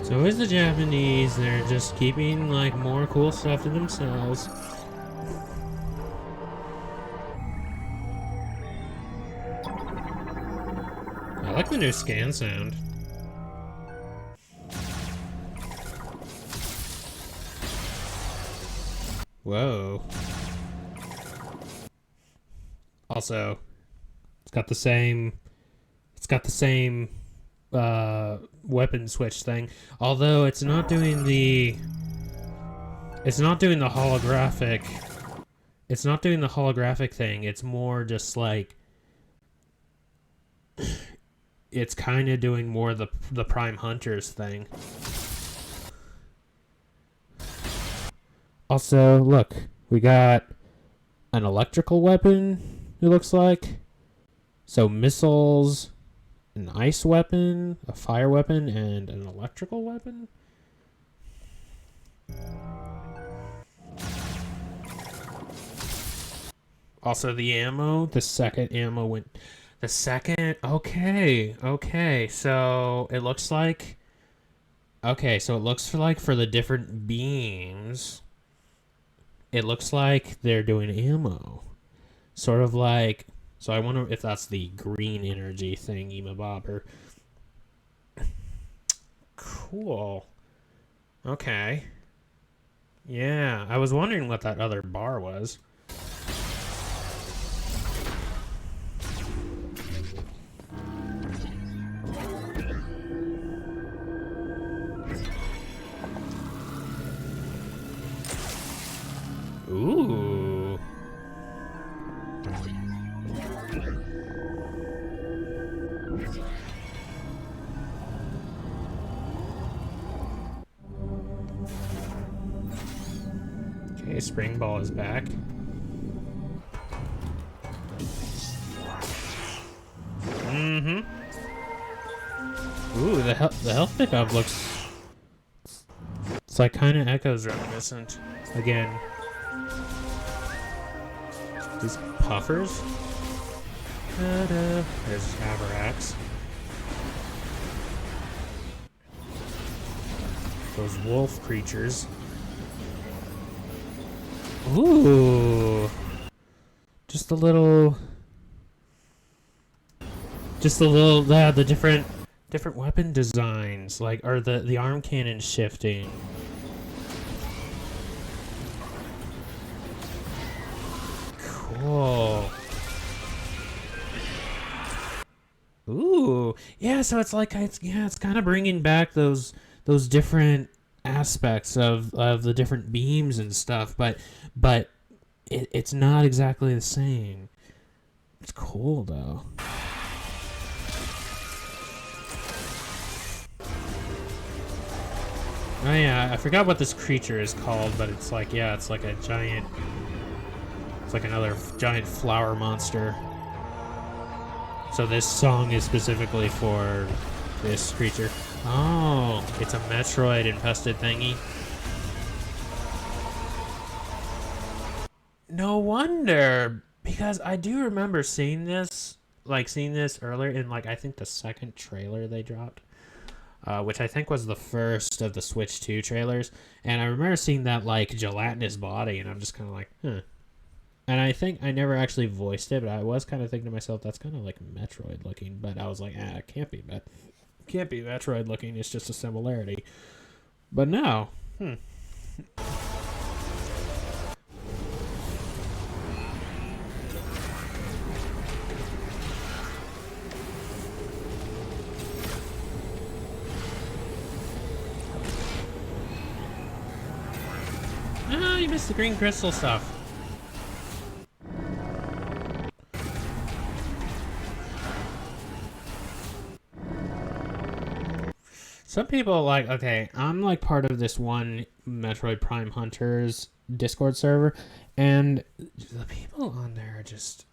So is the Japanese. They're just keeping like more cool stuff to themselves. I like the new scan sound. Whoa. Also, it's got the same. It's got the same weapon switch thing. Although it's not doing the. It's not doing the holographic. It's not doing the holographic thing. It's more just like. It's kind of doing more the Prime Hunters thing. Also, look, we got an electrical weapon. It looks like so missiles, an ice weapon, a fire weapon, and an electrical weapon. Also, the ammo. The second ammo went. The second. Okay, okay. So it looks like. Okay, so it looks like for the different beams, it looks like they're doing ammo. Sort of like. So I wonder if that's the green energy thing, Bobber. Cool. Okay. Yeah, I was wondering what that other bar was. Ooh. Okay, Spring Ball is back. Mm-hmm. Ooh, the health pickup looks. It's like kind of echoes reminiscent. Again, these puffers. Ta-da. There's Avarax. Those wolf creatures. Ooh. Just a little. The different weapon designs, like, are the arm cannon shifting. Cool. Ooh, yeah. So it's like it's kind of bringing back those different aspects of the different beams and stuff, but it's not exactly the same. It's cool though. Oh yeah, I forgot what this creature is called, but it's like it's like a giant. It's like another giant flower monster. So this song is specifically for this creature. Oh, it's a Metroid infested thingy. No wonder, because I do remember seeing this earlier in like I think the second trailer they dropped, which I think was the first of the Switch 2 trailers, and I remember seeing that like gelatinous body, and I'm just kind of like, huh. And I think I never actually voiced it, but I was kind of thinking to myself, that's kind of like Metroid looking. But I was like, it can't be can't be Metroid looking. It's just a similarity. But no, oh, you missed the green crystal stuff. Some people like, okay, I'm like part of this one Metroid Prime Hunters Discord server, and the people on there are just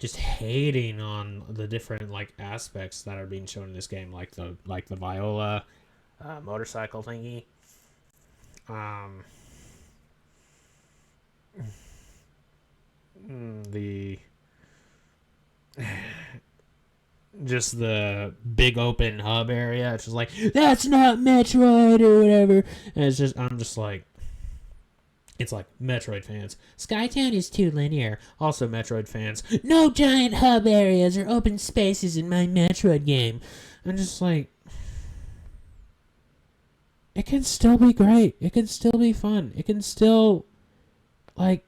hating on the different like aspects that are being shown in this game, like the Viola motorcycle thingy. Um, the just the big open hub area. It's just like, that's not Metroid or whatever. And it's just, I'm just like, it's like Metroid fans. Skytown is too linear. Also Metroid fans. No giant hub areas or open spaces in my Metroid game. I'm just like, it can still be great. It can still be fun. It can still, like,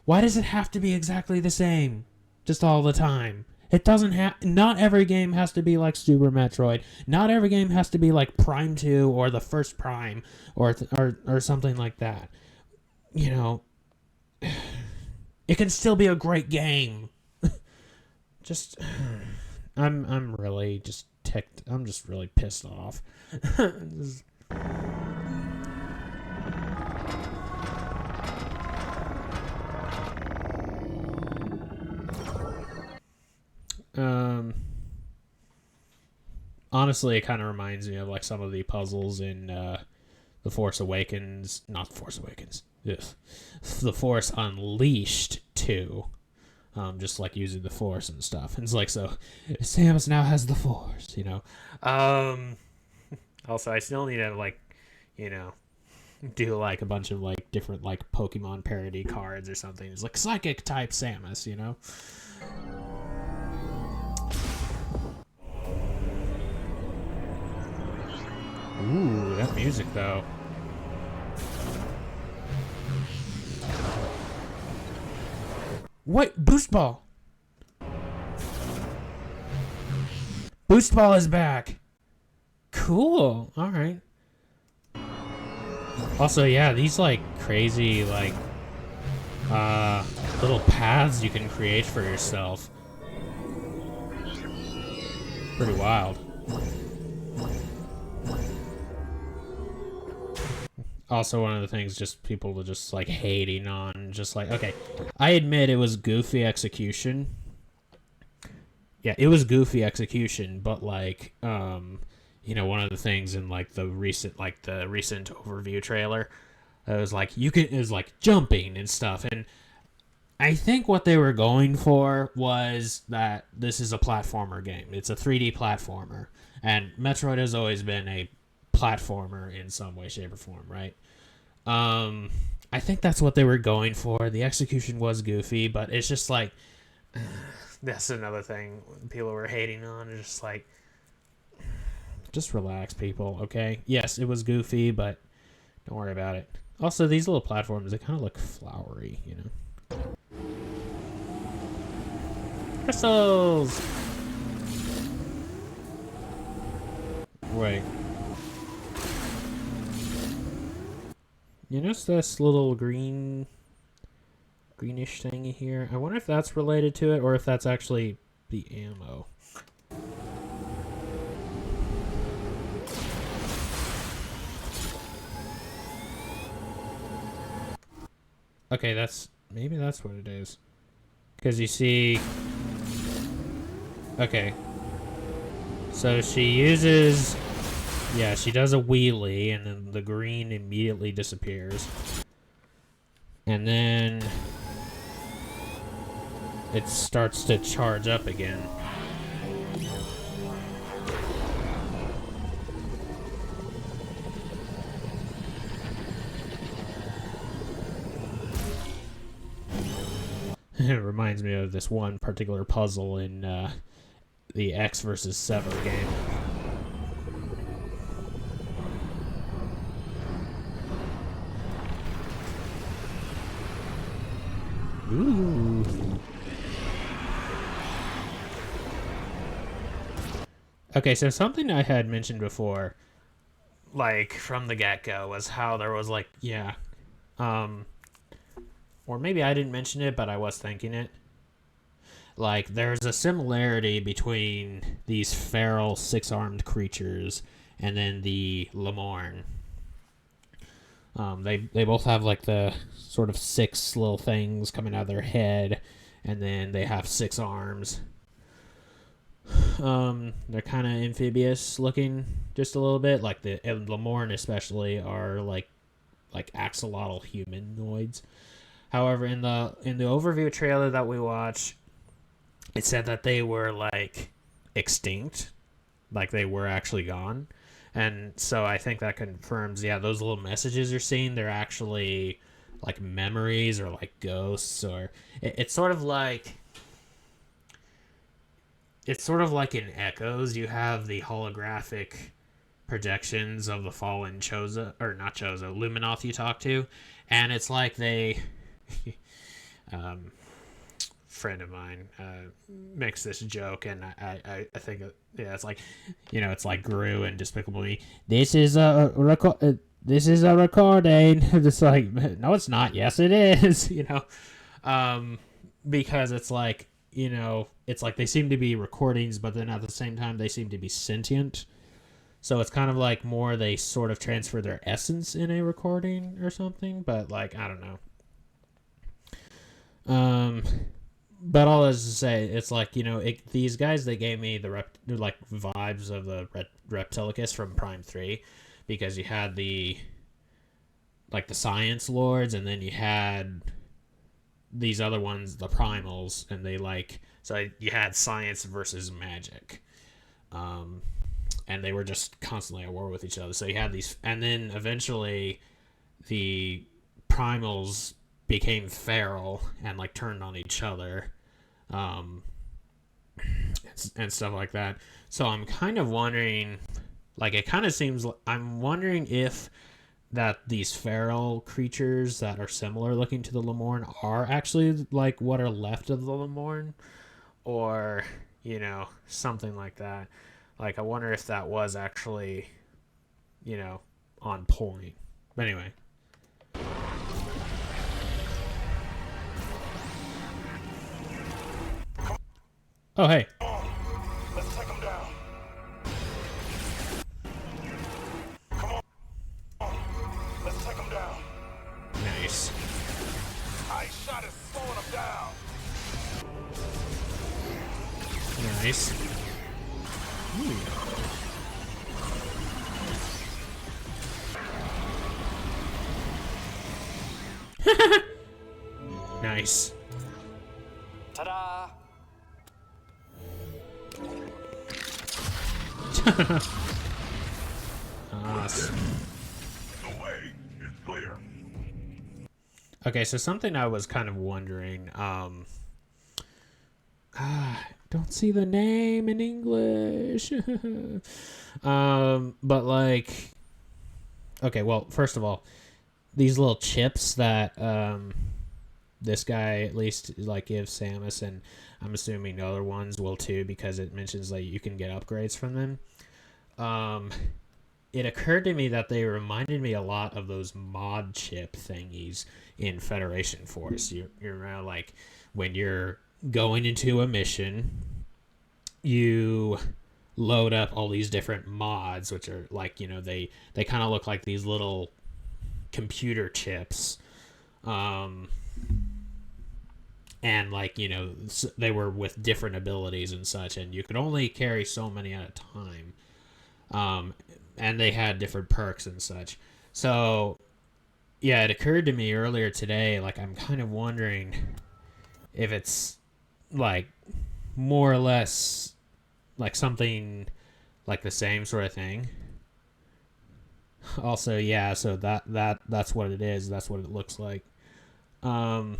why does it have to be exactly the same? Just all the time. It doesn't have. Not every game has to be like Super Metroid. Not every game has to be like Prime 2 or the first Prime or something like that. You know, it can still be a great game. Just, I'm really just ticked. I'm just really pissed off. Um, honestly, it kind of reminds me of like some of the puzzles in The Force Awakens. Not The Force Awakens. Ugh. The Force Unleashed 2. Just like using the Force and stuff. And it's like, so Samus now has the Force, you know. Also, I still need to like, you know, do like a bunch of like different like Pokemon parody cards or something. It's like psychic type Samus, you know. Ooh, that music though. What? Boost Ball! Boost Ball is back! Cool. Alright. Also, yeah, these like crazy like little paths you can create for yourself. Pretty wild. Also, one of the things just people were just like hating on, just like, okay, I admit it was goofy execution. Yeah, it was goofy execution, but like, you know, one of the things in like the recent overview trailer, it was like it was like jumping and stuff, and I think what they were going for was that this is a platformer game. It's a 3D platformer, and Metroid has always been a platformer in some way, shape, or form, right? I think that's what they were going for. The execution was goofy, but it's just like that's another thing people were hating on. It's just like, just relax, people. Okay, yes, it was goofy, but don't worry about it. Also, these little platforms, they kind of look flowery, you know. Crystals. Wait. You notice this little greenish thingy here? I wonder if that's related to it or if that's actually the ammo. Okay, maybe that's what it is. Because you see... Okay. So she uses... Yeah, she does a wheelie, and then the green immediately disappears. And then it starts to charge up again. It reminds me of this one particular puzzle in the X versus Sever game. Ooh. Okay, so something I had mentioned before, like from the get-go, was how there was like, yeah, or maybe I didn't mention it, but I was thinking it. Like, there's a similarity between these feral six-armed creatures and then the Lemorne. They both have like the sort of six little things coming out of their head, and then they have six arms. They're kind of amphibious looking, just a little bit. Like the Lemorne especially are like axolotl humanoids. However, in the overview trailer that we watched, it said that they were like extinct, like they were actually gone. And so I think that confirms, yeah, those little messages you're seeing, they're actually like memories or like ghosts, or it's sort of like in Echoes. You have the holographic projections of the fallen Chozo, or not Chozo, Luminoth you talk to, and it's like they um, friend of mine makes this joke, and I think yeah, it's like, it's like Gru and Despicable Me. This is a record. This is a recording. It's like, no, it's not. Yes, it is. Because it's like, it's like they seem to be recordings, but then at the same time they seem to be sentient. So it's kind of like more they sort of transfer their essence in a recording or something. But like, I don't know. But all is to say, it's like, these guys, they gave me the like vibes of the Reptilicus from Prime 3, because you had the Science Lords, and then you had these other ones, the Primals, and they so you had science versus magic. And they were just constantly at war with each other. So you had these, and then eventually the Primals became feral and like turned on each other, and stuff like that. So I'm kind of wondering, like, it kind of seems like I'm wondering if that these feral creatures that are similar looking to the Lemorn are actually like what are left of the Lemorn, or something like that. Like, I wonder if that was actually on point. But anyway. Oh, hey. Let's take him down. Come on. Let's take him down. Nice. Ice shot is slowing him down. Nice. Nice. Ta-da! Awesome. The way is clear. Okay, so something I was kind of wondering, don't see the name in English. But like, okay, well, first of all, these little chips that this guy at least like gives Samus, and I'm assuming other ones will too, because it mentions like you can get upgrades from them. It occurred to me that they reminded me a lot of those mod chip thingies in Federation Force. You know, like when you're going into a mission, you load up all these different mods, which are like, they kind of look like these little computer chips. And like, they were with different abilities and such, and you could only carry so many at a time. And they had different perks and such. So, yeah, it occurred to me earlier today, like, I'm kind of wondering if it's, like, more or less, like, something like the same sort of thing. Also, yeah, so that's what it is. That's what it looks like. Or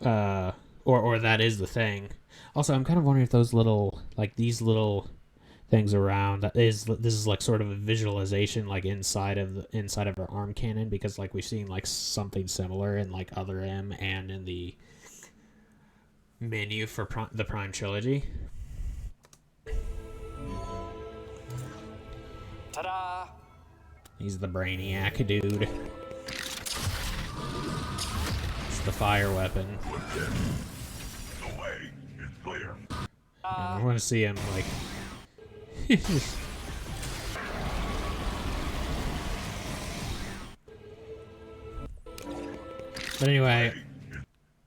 that is the thing. Also, I'm kind of wondering if those little, like, these little things around, this is like sort of a visualization like inside of our arm cannon, because like we've seen like something similar in like Other M and in the menu for the Prime trilogy. Ta-da! He's the Brainiac dude. It's the fire weapon. The way is clear. I want to see him like But anyway,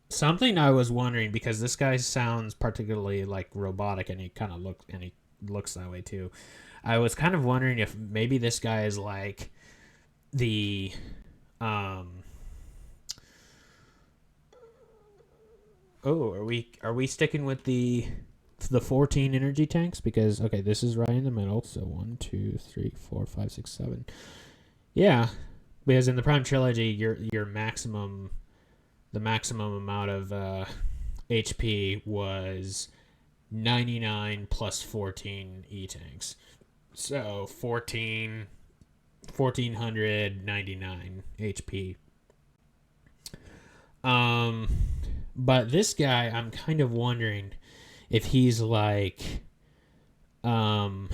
something I was wondering, because this guy sounds particularly like robotic, and he looks that way too. I was kind of wondering if maybe this guy is like the Oh, are we sticking with the 14 energy tanks? Because okay, this is right in the middle. So 1, 2, 3, 4, 5, 6, 7. Yeah, because in the Prime trilogy, your maximum the maximum amount of HP was 99 plus 14 E tanks. So 1499 HP. Um, but this guy, I'm kind of wondering if he's like, um,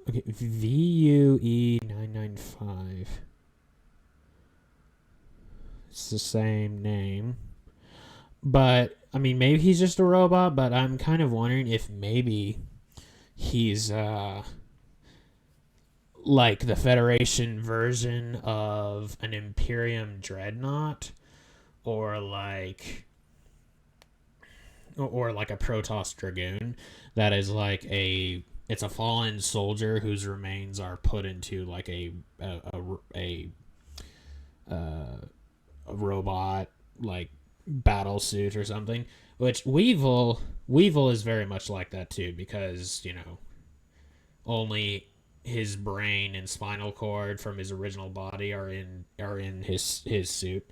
okay, VUE995. It's the same name, but I mean, maybe he's just a robot. But I'm kind of wondering if maybe he's like the Federation version of an Imperium dreadnought, or like a Protoss Dragoon that is like it's a fallen soldier whose remains are put into like a robot like battle suit or something. Which Weevil is very much like that too, because only his brain and spinal cord from his original body are in his suit.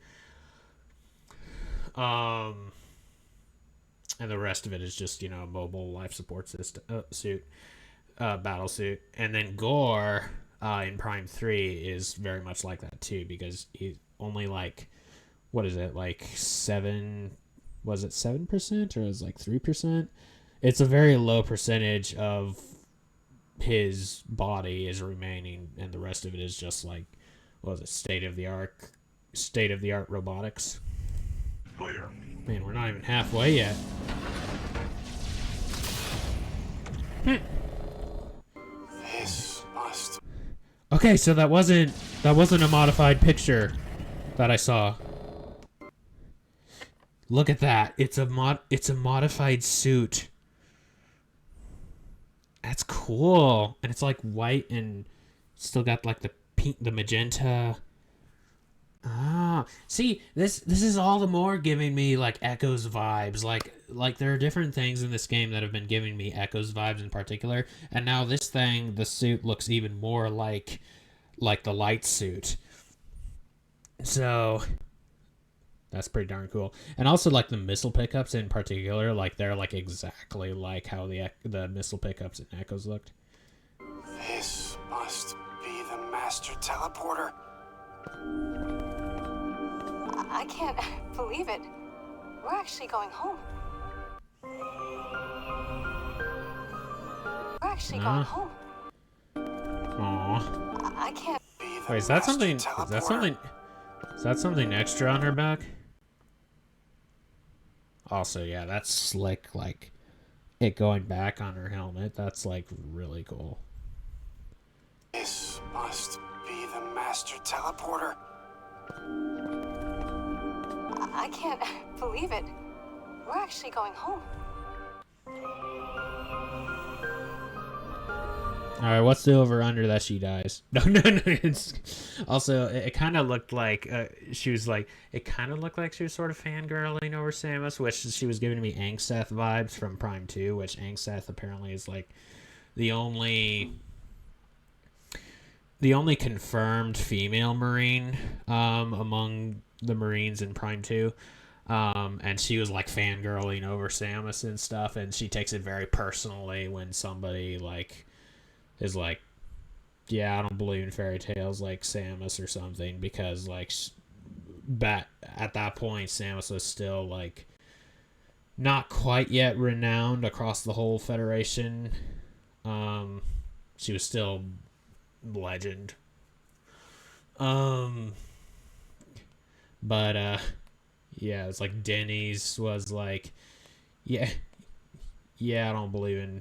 Um, and the rest of it is just a mobile life support system suit, battle suit. And then Gore in Prime 3 is very much like that too, because he's only like, what is it, like 7, was it 7% or was it like 3%? It's a very low percentage of his body is remaining, and the rest of it is just like, what was it, state of the art robotics. Clear. Man, we're not even halfway yet. This must. Okay, so that wasn't a modified picture that I saw. Look at that. It's a modified suit. That's cool. And it's like white and still got like the pink, the magenta. Ah, see, this is all the more giving me like Echoes vibes. Like there are different things in this game that have been giving me Echoes vibes in particular, and now this thing, the suit looks even more like the light suit. So that's pretty darn cool. And also like the missile pickups in particular, like they're like exactly like how the missile pickups in Echoes looked. This must be the master teleporter. I can't believe it. We're actually going home. We're actually going home. Aww. I can't. Wait, is that something? Is that something extra on her back? Also, yeah, that's slick. Like it going back on her helmet. That's like really cool. This must be the master teleporter. I can't believe it. We're actually going home. All right, what's the over under that she dies? No. It's also it kind of looked like she was like it kind of looked like she was sort of fangirling over Samus, which she was giving me Angseth vibes from Prime 2, which Angseth apparently is like the only confirmed female Marine among the Marines in Prime 2. And she was like fangirling over Samus and stuff, and she takes it very personally when somebody like is like, yeah, I don't believe in fairy tales like Samus or something, because like at that point Samus was still like not quite yet renowned across the whole Federation. She was still legend. But yeah, it's like Denny's was like, yeah, I don't believe in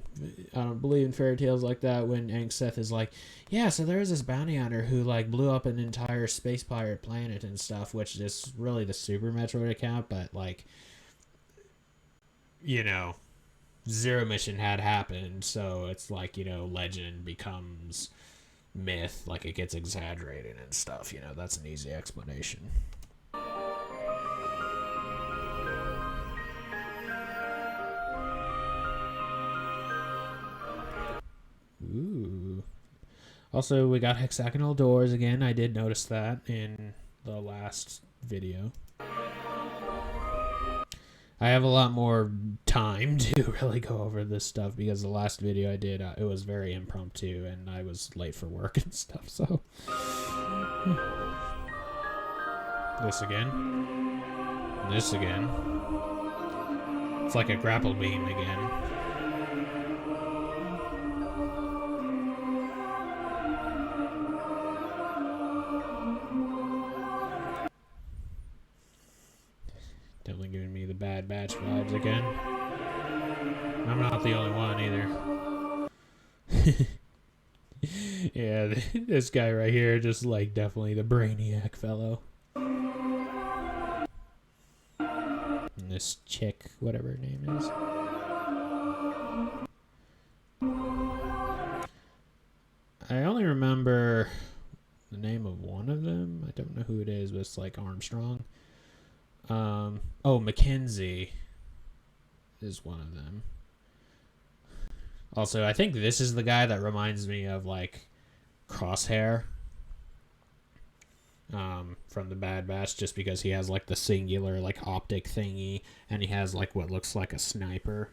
fairy tales like that. When Angseth is like, yeah, so there was this bounty hunter who like blew up an entire space pirate planet and stuff, which is really the Super Metroid account, but like, Zero Mission had happened, so it's like, legend becomes myth, like it gets exaggerated and stuff, you know, that's an easy explanation. Ooh. Also, we got hexagonal doors again. I did notice that in the last video. I have a lot more time to really go over this stuff because the last video I did, it was very impromptu and I was late for work and stuff, so. This again. And this again. It's like a grapple beam again. Definitely giving me the Bad Batch vibes again. I'm not the only one either. Yeah, this guy right here, just like definitely the brainiac fellow. And this chick, whatever her name is. I only remember the name of one of them. I don't know who it is, but it's like Armstrong. Oh, Mackenzie is one of them. Also, I think this is the guy that reminds me of like Crosshair from the Bad Batch, just because he has like the singular like optic thingy and he has like what looks like a sniper.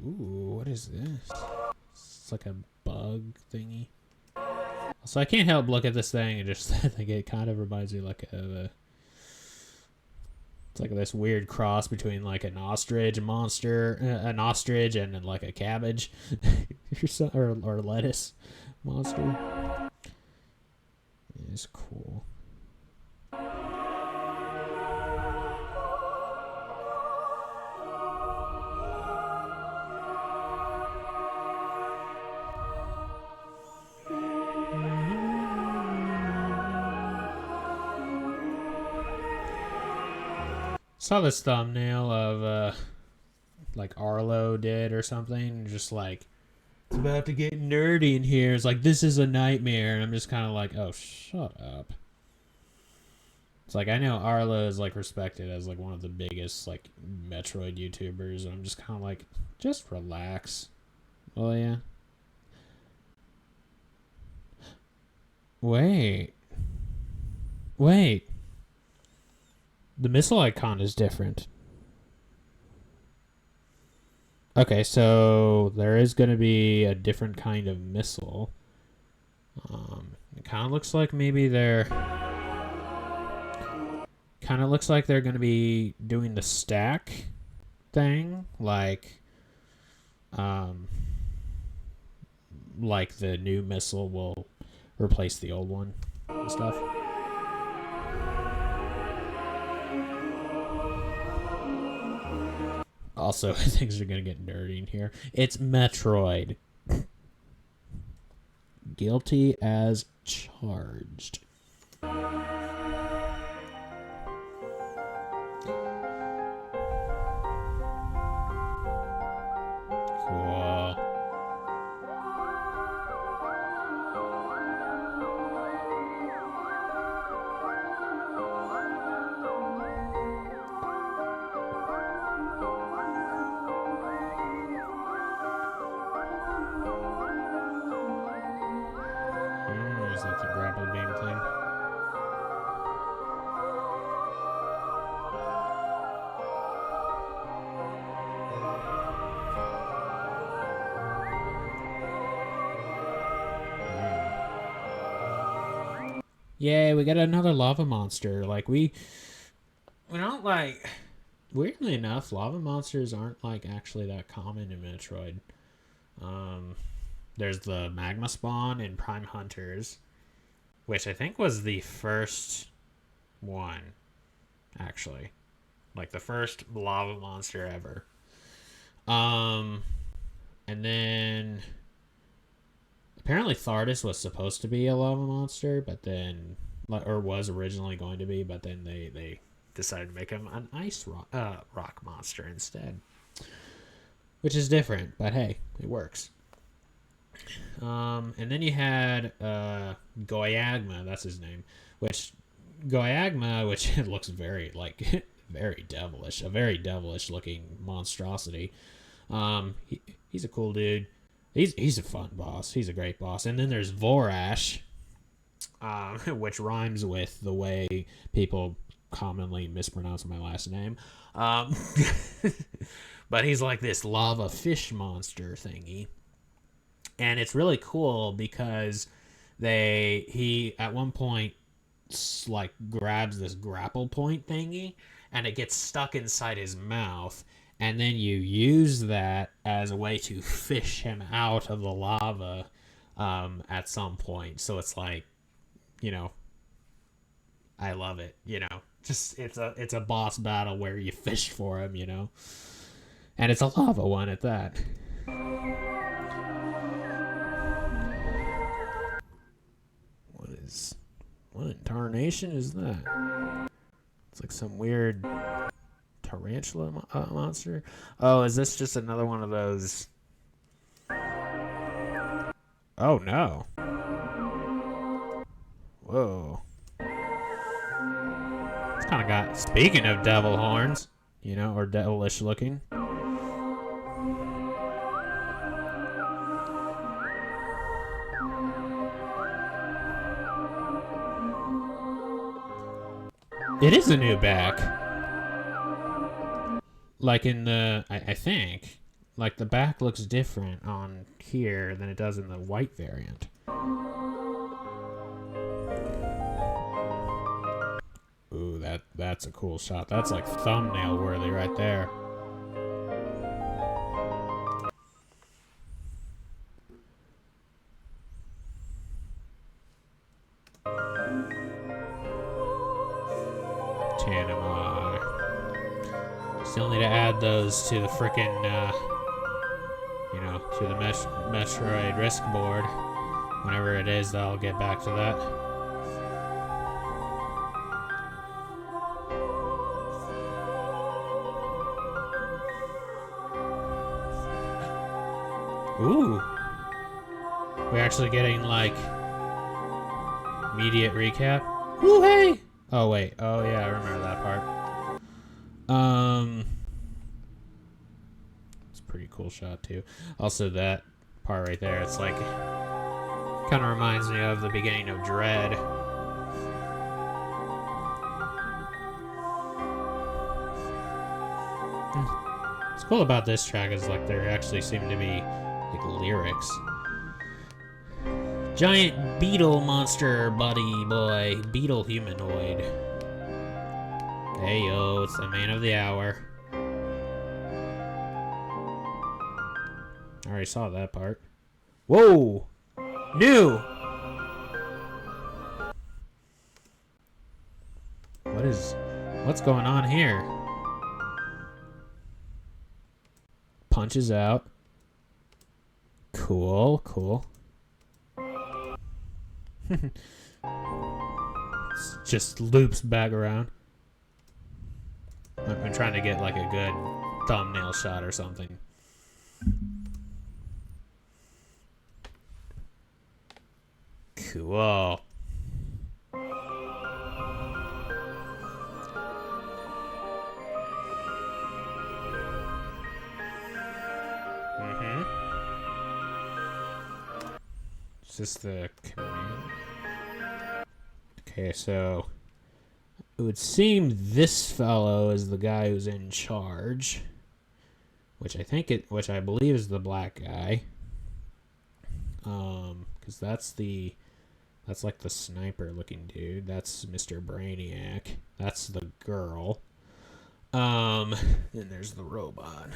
Ooh, what is this? It's like a bug thingy. So I can't help look at this thing and just think it kind of reminds me like of a... It's like this weird cross between like an ostrich monster, an ostrich and like a cabbage, or lettuce monster. It's cool. Saw this thumbnail of like Arlo did or something, just like it's about to get nerdy in here. It's like this is a nightmare, and I'm just kind of like, oh, shut up. It's like I know Arlo is like respected as like one of the biggest like Metroid YouTubers, and I'm just kind of like, just relax. Oh yeah. Wait. The missile icon is different. Okay, so there is going to be a different kind of missile. It kind of looks like maybe they're... Kind of looks like they're going to be doing the stack thing. Like the new missile will replace the old one and stuff. Also, things are going to get nerdy in here. It's Metroid. Guilty as charged. Cool. Is that the grapple beam thing? Yay, we got another lava monster. Like, we don't, like... Weirdly enough, lava monsters aren't, like, actually that common in Metroid. There's the magma spawn in Prime Hunters, which I think was the first one, actually. Like, the first lava monster ever. And then... Apparently Thardus was supposed to be a lava monster, but then, or was originally going to be, but then they decided to make him an ice rock monster instead, which is different, but hey, it works. And then you had Goyagma, that's his name, which it looks very very devilish, a very devilish looking monstrosity. He's a cool dude. He's a fun boss. He's a great boss. And then there's Vorash, which rhymes with the way people commonly mispronounce my last name. But he's like this lava fish monster thingy. And it's really cool because he at one point like grabs this grapple point thingy and it gets stuck inside his mouth, and then you use that as a way to fish him out of the lava at some point. So it's like, I love it, just it's a boss battle where you fish for him, and it's a lava one at that. What in tarnation is that? It's like some weird tarantula monster. Oh, is this just another one of those? Oh no. Whoa. It's kind of got, speaking of devil horns, or devilish looking. It is a new back. Like in the, I think, like the back looks different on here than it does in the white variant. Ooh, that's a cool shot. That's like thumbnail worthy right there. Still need to add those to the frickin', to the Metroid risk board. Whenever it is, I'll get back to that. Ooh. We're actually getting, like, immediate recap. Ooh, hey! Oh, wait. Oh, yeah, I remember that part. It's a pretty cool shot too. Also, that part right there, it's like, kind of reminds me of the beginning of Dread. What's cool about this track is like there actually seem to be like lyrics. Giant beetle monster buddy boy, beetle humanoid. Hey yo, it's the man of the hour. I already saw that part. Whoa! New! What's going on here? Punches out. Cool. Just loops back around. I'm trying to get like a good thumbnail shot or something. Cool. Is this the command? Okay, so it would seem this fellow is the guy who's in charge, which I believe is the black guy. Because that's like the sniper looking dude. That's Mr. Brainiac. That's the girl. And there's the robot.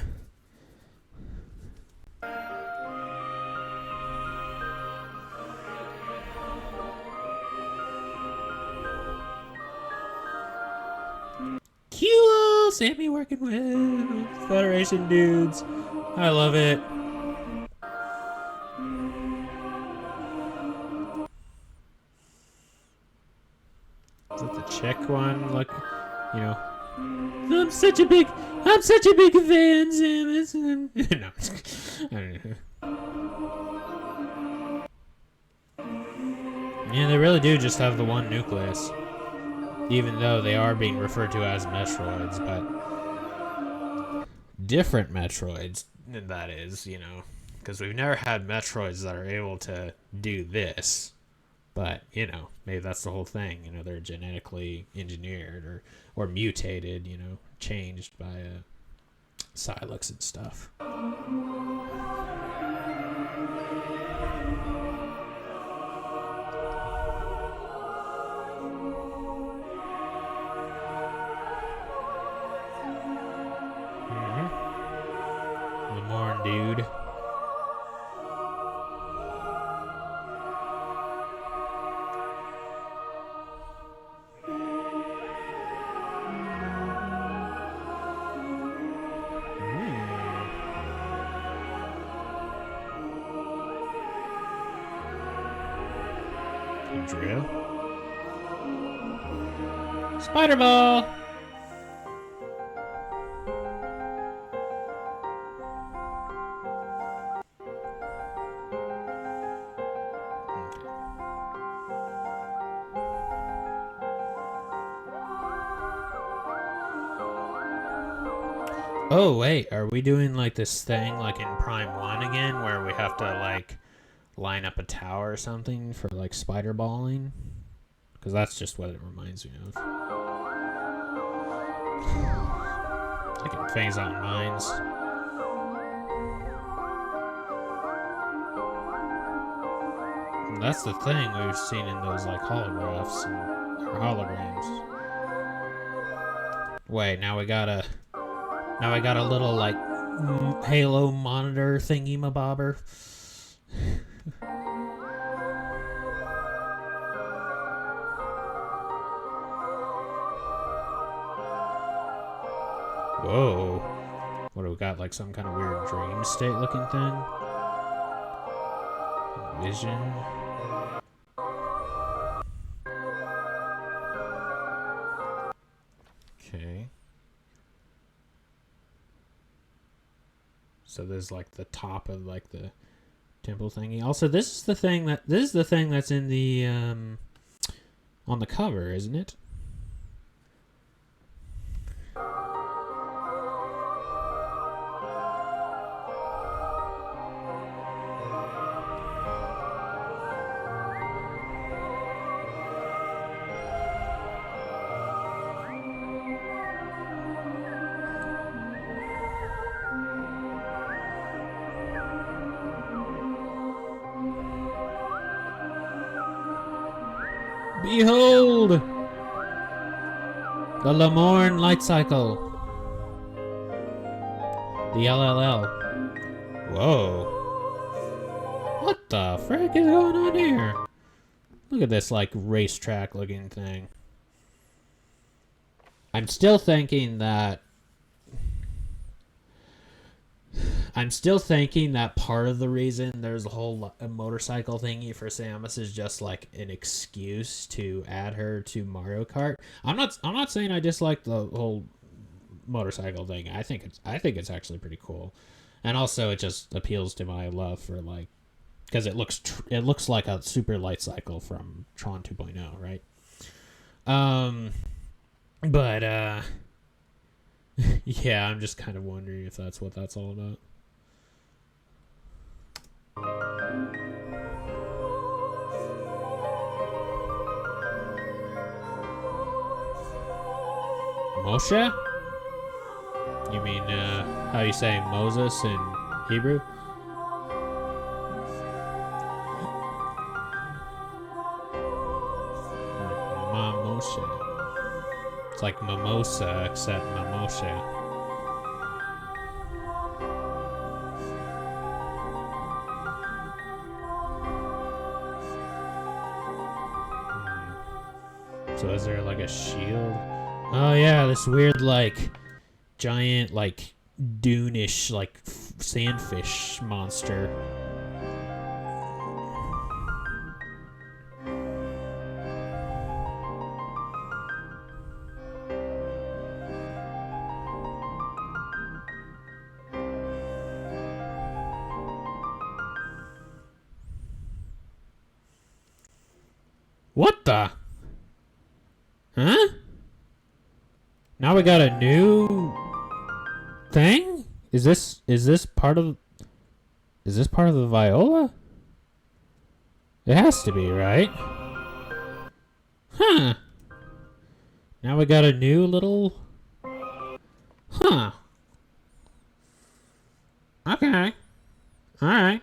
Cool, Sammy working with Federation dudes. I love it. You know, I'm such a big fan, Samus. No, I don't know. Yeah, they really do just have the one nucleus. Even though they are being referred to as Metroids, but different Metroids, that is, you know. Because we've never had Metroids that are able to do this. But, you know, maybe that's the whole thing. You know, they're genetically engineered or mutated, you know, changed by Silex and stuff. Lamorne, dude. Drew. Spider Ball! Oh, wait, are we doing like this thing like in Prime 1 again where we have to like line up a tower or something for like spider balling? Because that's just what it reminds me of. I can phase out mines. And that's the thing we've seen in those like holographs or holograms. Wait, now I got a little like Halo monitor thingy mabobber. Whoa. What do we got? Like some kind of weird dream state looking thing? Vision. Okay. So there's like the top of like the temple thingy. Also, this is the thing that's in the on the cover, isn't it? Behold! The Lamorne light cycle. The LLL. Whoa. What the frick is going on here? Look at this, like, racetrack looking thing. I'm still thinking that part of the reason there's a whole motorcycle thingy for Samus is just like an excuse to add her to Mario Kart. I'm not saying I dislike the whole motorcycle thing. I think it's actually pretty cool, and also it just appeals to my love for like, because it looks like a super light cycle from Tron 2.0, right? But yeah, I'm just kind of wondering if that's what that's all about. Moshe? You mean, how you say Moses in Hebrew? Mamoshe. It's like mimosa, except Mamoshe. So is there like a shield? Oh yeah, this weird like giant like dune-ish like sandfish monster. What the? Huh? Now we got a new thing? Is this part of the viola? It has to be, right? Huh. Now we got a new little... Huh. Okay. Alright.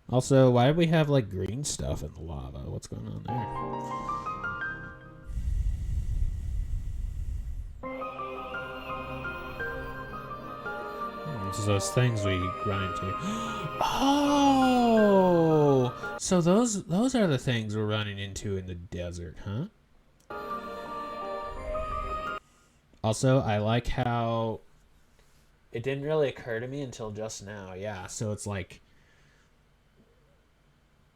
Also, why do we have, like, green stuff in the lava? What's going on there? It's those things we run into. Oh! So those are the things we're running into in the desert, huh? Also, I like how it didn't really occur to me until just now. Yeah, so it's like,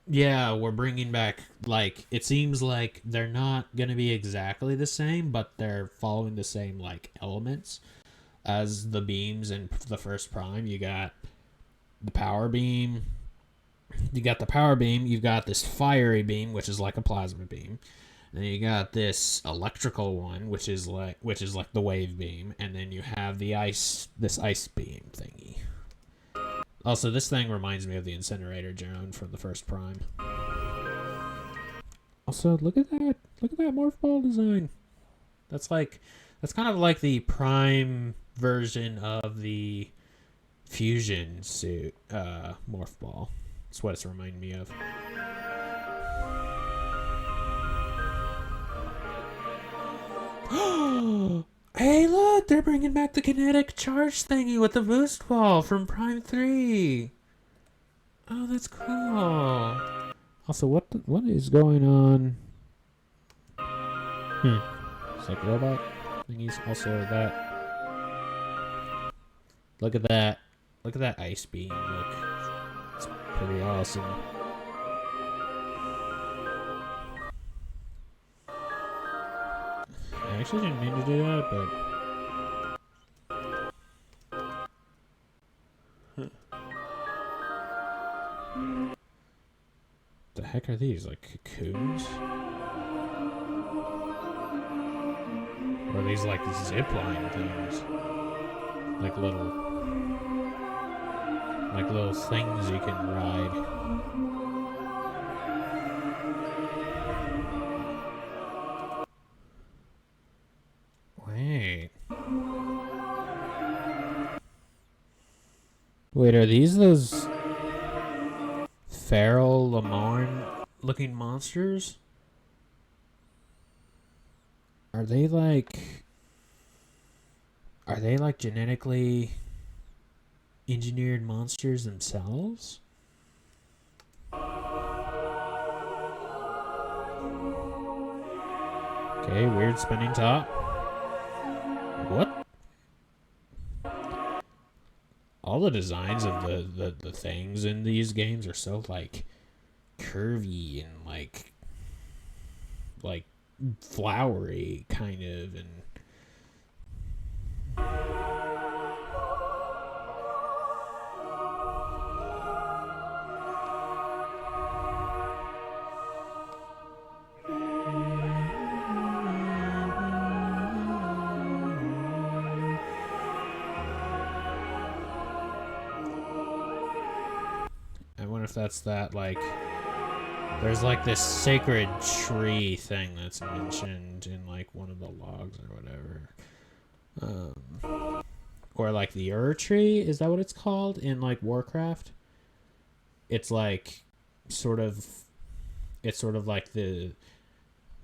yeah, we're bringing back, like, it seems like they're not going to be exactly the same, but they're following the same, like, elements as the beams in the first Prime. You got the power beam. You've got this fiery beam, which is like a plasma beam. Then you got this electrical one, which is like the wave beam, and then you have this ice beam thingy. Also, this thing reminds me of the incinerator drone from the first Prime. Also, look at that morph ball design. That's kind of like the Prime version of the fusion suit morph ball. That's what it's reminding me of. Hey, look! They're bringing back the kinetic charge thingy with the boost ball from Prime 3. Oh, that's cool. Also, what is going on? It's like robot thingies. Also, that. Look at that. Look at that ice beam. Look, it's pretty awesome. I actually didn't mean to do that, but... The heck are these? Like cocoons? Or are these like zipline things? Like little things you can ride. Wait, are these those feral Lamorn looking monsters? Are they like genetically engineered monsters themselves? Okay, weird spinning top. What? All the designs of the things in these games are so like curvy and like flowery kind of, and I wonder if that's that, like, there's like this sacred tree thing that's mentioned in like one of the logs or whatever. Or like the tree, is that what it's called in like Warcraft? It's like sort of like the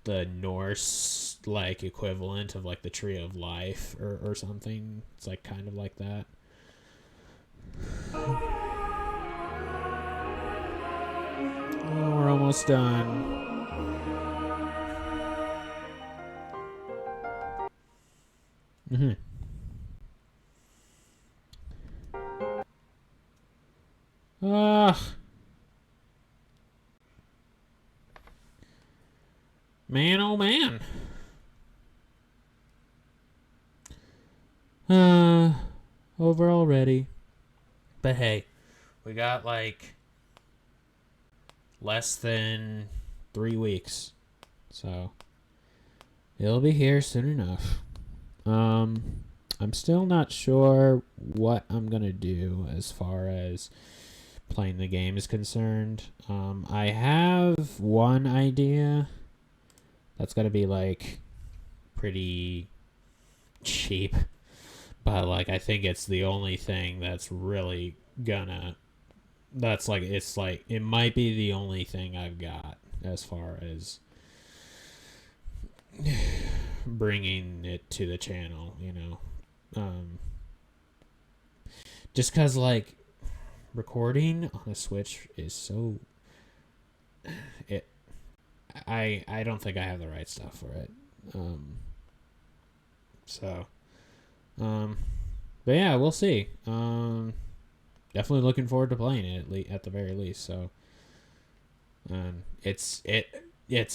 Norse like equivalent of like the tree of life or something. It's like kind of like that. Oh, we're almost done. Man, oh man. Over already. But hey, we got like less than 3 weeks. So it'll be here soon enough. I'm still not sure what I'm going to do as far as playing the game is concerned. I have one idea that's going to be like pretty cheap, but like I think it's the only thing that's really gonna it might be the only thing I've got as far as bringing it to the channel, you know. Just cuz like recording on a Switch is so I don't think I have the right stuff for it. But yeah, we'll see. Definitely looking forward to playing it at the very least. So, it's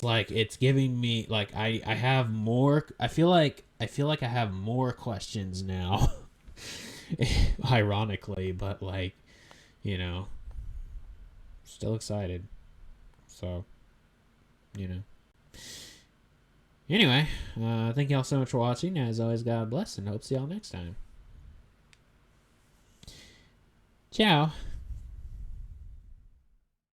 like it's giving me like I have more. I feel like I have more questions now. Ironically, but like, you know, still excited. So, you know. Anyway, thank y'all so much for watching. As always, God bless, and hope to see y'all next time. Ciao.